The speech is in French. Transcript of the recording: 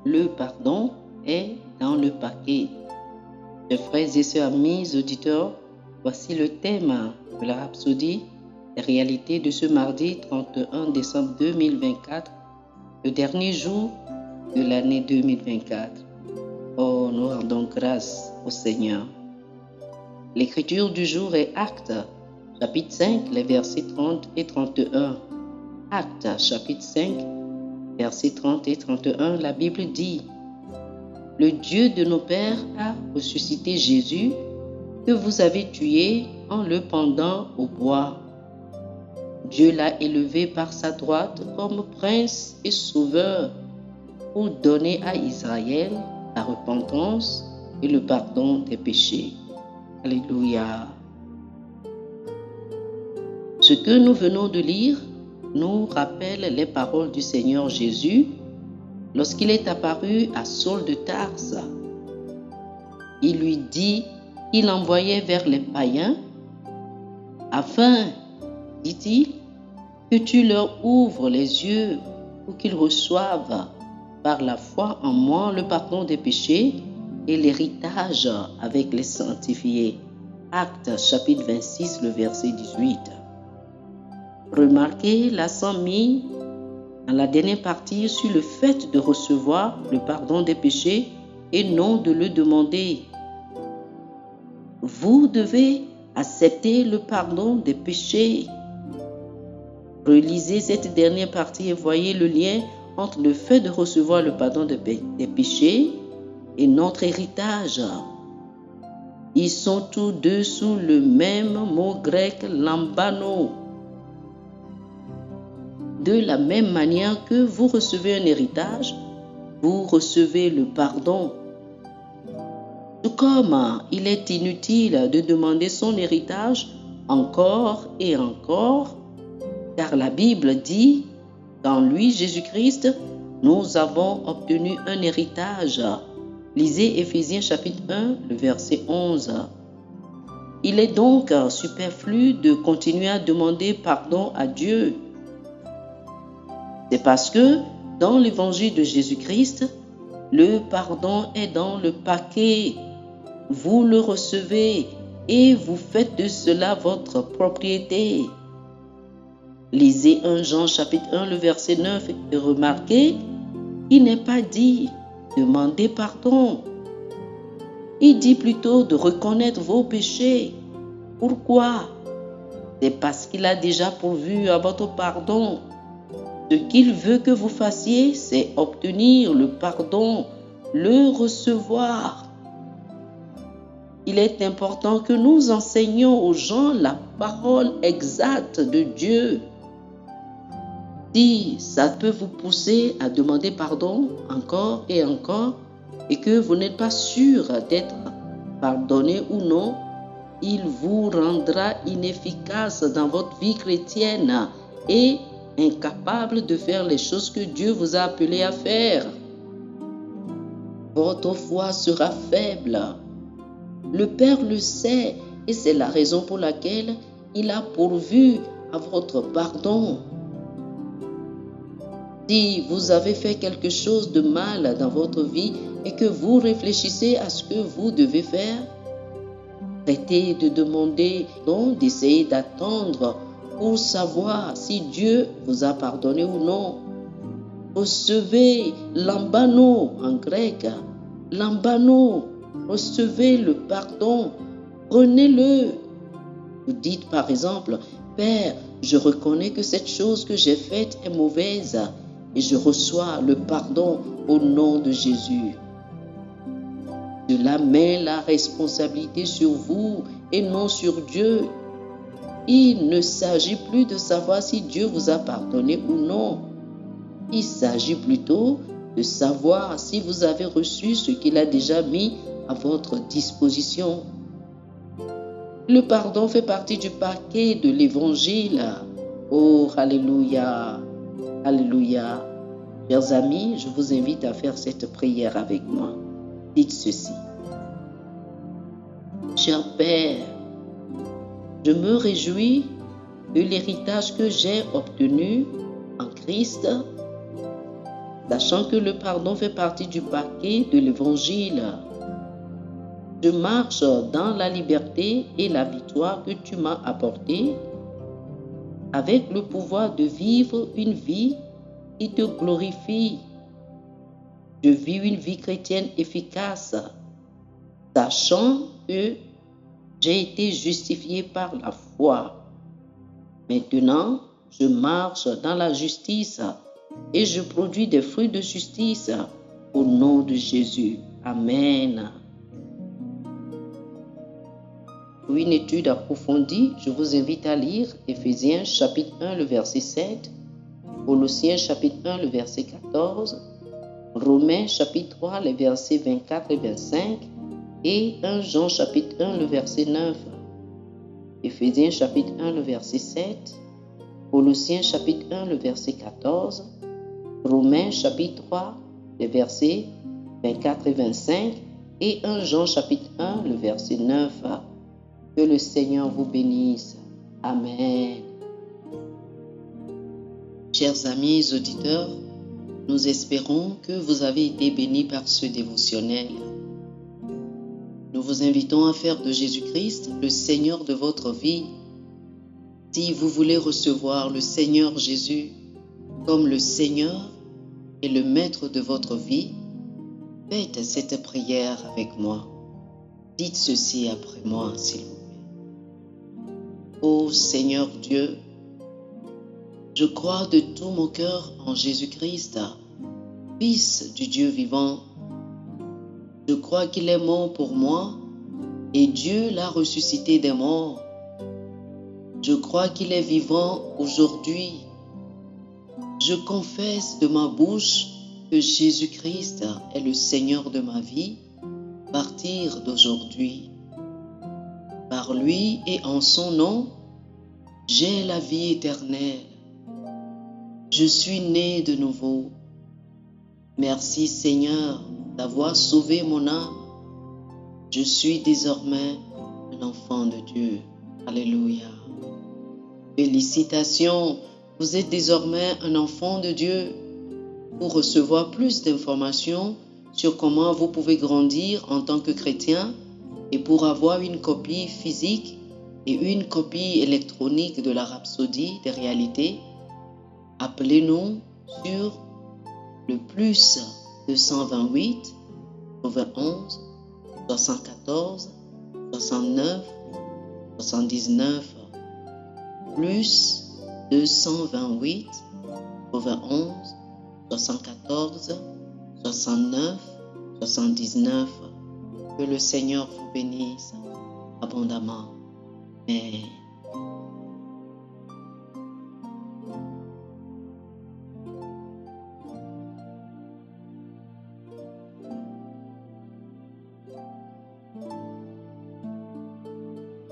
Le pardon est dans le paquet. Chers frères et sœurs, amis auditeurs, voici le thème de la rhapsodie, les réalités de ce mardi 31 décembre 2024, le dernier jour de l'année 2024. Oh, nous rendons grâce au Seigneur. L'écriture du jour est Actes, chapitre 5, les versets 30 et 31. Actes, chapitre 5, versets 30 et 31, la Bible dit: Le Dieu de nos pères a ressuscité Jésus, que vous avez tué en le pendant au bois. Dieu l'a élevé par sa droite comme prince et sauveur pour donner à Israël la repentance et le pardon des péchés. Alléluia. Ce que nous venons de lire nous rappelle les paroles du Seigneur Jésus lorsqu'il est apparu à Saul de Tarse. Il lui dit qu'il envoyait vers les païens afin, dit-il, que tu leur ouvres les yeux pour qu'ils reçoivent par la foi en moi le pardon des péchés et l'héritage avec les sanctifiés. Actes chapitre 26, le verset 18. Remarquez l'accent mis dans la dernière partie sur le fait de recevoir le pardon des péchés et non de le demander. Vous devez accepter le pardon des péchés. Relisez cette dernière partie et voyez le lien entre le fait de recevoir le pardon des péchés et notre héritage. Ils sont tous deux sous le même mot grec lambano. De la même manière que vous recevez un héritage, vous recevez le pardon. Tout comme il est inutile de demander son héritage encore et encore, car la Bible dit qu'en lui, Jésus-Christ, nous avons obtenu un héritage. Lisez Éphésiens chapitre 1, le verset 11. Il est donc superflu de continuer à demander pardon à Dieu. C'est parce que dans l'évangile de Jésus-Christ, le pardon est dans le paquet. Vous le recevez et vous faites de cela votre propriété. Lisez 1 Jean chapitre 1, le verset 9 et remarquez qu'il n'est pas dit demandez pardon. Il dit plutôt de reconnaître vos péchés. Pourquoi? C'est parce qu'il a déjà pourvu à votre pardon. Ce qu'il veut que vous fassiez, c'est obtenir le pardon, le recevoir. Il est important que nous enseignions aux gens la parole exacte de Dieu. Si ça peut vous pousser à demander pardon encore et encore et que vous n'êtes pas sûr d'être pardonné ou non, il vous rendra inefficace dans votre vie chrétienne et incapable de faire les choses que Dieu vous a appelé à faire. Votre foi sera faible. Le Père le sait et c'est la raison pour laquelle il a pourvu à votre pardon. Si vous avez fait quelque chose de mal dans votre vie et que vous réfléchissez à ce que vous devez faire, arrêtez de demander, donc d'essayer d'attendre pour savoir si Dieu vous a pardonné ou non. Recevez lambano en grec. Lambano, recevez le pardon, prenez-le. Vous dites par exemple, Père, je reconnais que cette chose que j'ai faite est mauvaise et je reçois le pardon au nom de Jésus. Cela met la responsabilité sur vous et non sur Dieu. Il ne s'agit plus de savoir si Dieu vous a pardonné ou non. Il s'agit plutôt de savoir si vous avez reçu ce qu'il a déjà mis à votre disposition. Le pardon fait partie du paquet de l'évangile. Oh, alléluia, alléluia. Chers amis, je vous invite à faire cette prière avec moi. Dites ceci. Cher Père, je me réjouis de l'héritage que j'ai obtenu en Jésus-Christ, sachant que le pardon fait partie du paquet de l'Évangile. Je marche dans la liberté et la victoire que tu m'as apportée, avec le pouvoir de vivre une vie qui te glorifie. Je vis une vie chrétienne efficace, sachant que j'ai été justifié par la foi. Maintenant, je marche dans la justice et je produis des fruits de justice au nom de Jésus. Amen. Pour une étude approfondie, je vous invite à lire Éphésiens chapitre 1, le verset 7, Colossiens chapitre 1, le verset 14, Romains chapitre 3, les versets 24 et 25, et 1 Jean chapitre 1, le verset 9. Éphésiens chapitre 1, le verset 7, Colossiens chapitre 1, le verset 14, Romains chapitre 3, les versets 24 et 25, et 1 Jean chapitre 1, le verset 9. Que le Seigneur vous bénisse. Amen. Chers amis auditeurs, nous espérons que vous avez été bénis par ce dévotionnel. Nous vous invitons à faire de Jésus-Christ le Seigneur de votre vie. Si vous voulez recevoir le Seigneur Jésus comme le Seigneur et le Maître de votre vie, faites cette prière avec moi. Dites ceci après moi, s'il vous plaît. Ô Seigneur Dieu, je crois de tout mon cœur en Jésus-Christ, Fils du Dieu vivant. Je crois qu'il est mort pour moi et Dieu l'a ressuscité des morts. Je crois qu'il est vivant aujourd'hui. Je confesse de ma bouche que Jésus-Christ est le Seigneur de ma vie à partir d'aujourd'hui. Par lui et en son nom, j'ai la vie éternelle. Je suis né de nouveau. Merci Seigneur d'avoir sauvé mon âme. Je suis désormais un enfant de Dieu. Alléluia. Félicitations, vous êtes désormais un enfant de Dieu. Pour recevoir plus d'informations sur comment vous pouvez grandir en tant que chrétien et pour avoir une copie physique et une copie électronique de la Rhapsodie des réalités, appelez-nous sur le plus 228 91 74 69 79 plus 228 91 74 69 79. Que le Seigneur vous bénisse abondamment. Amen.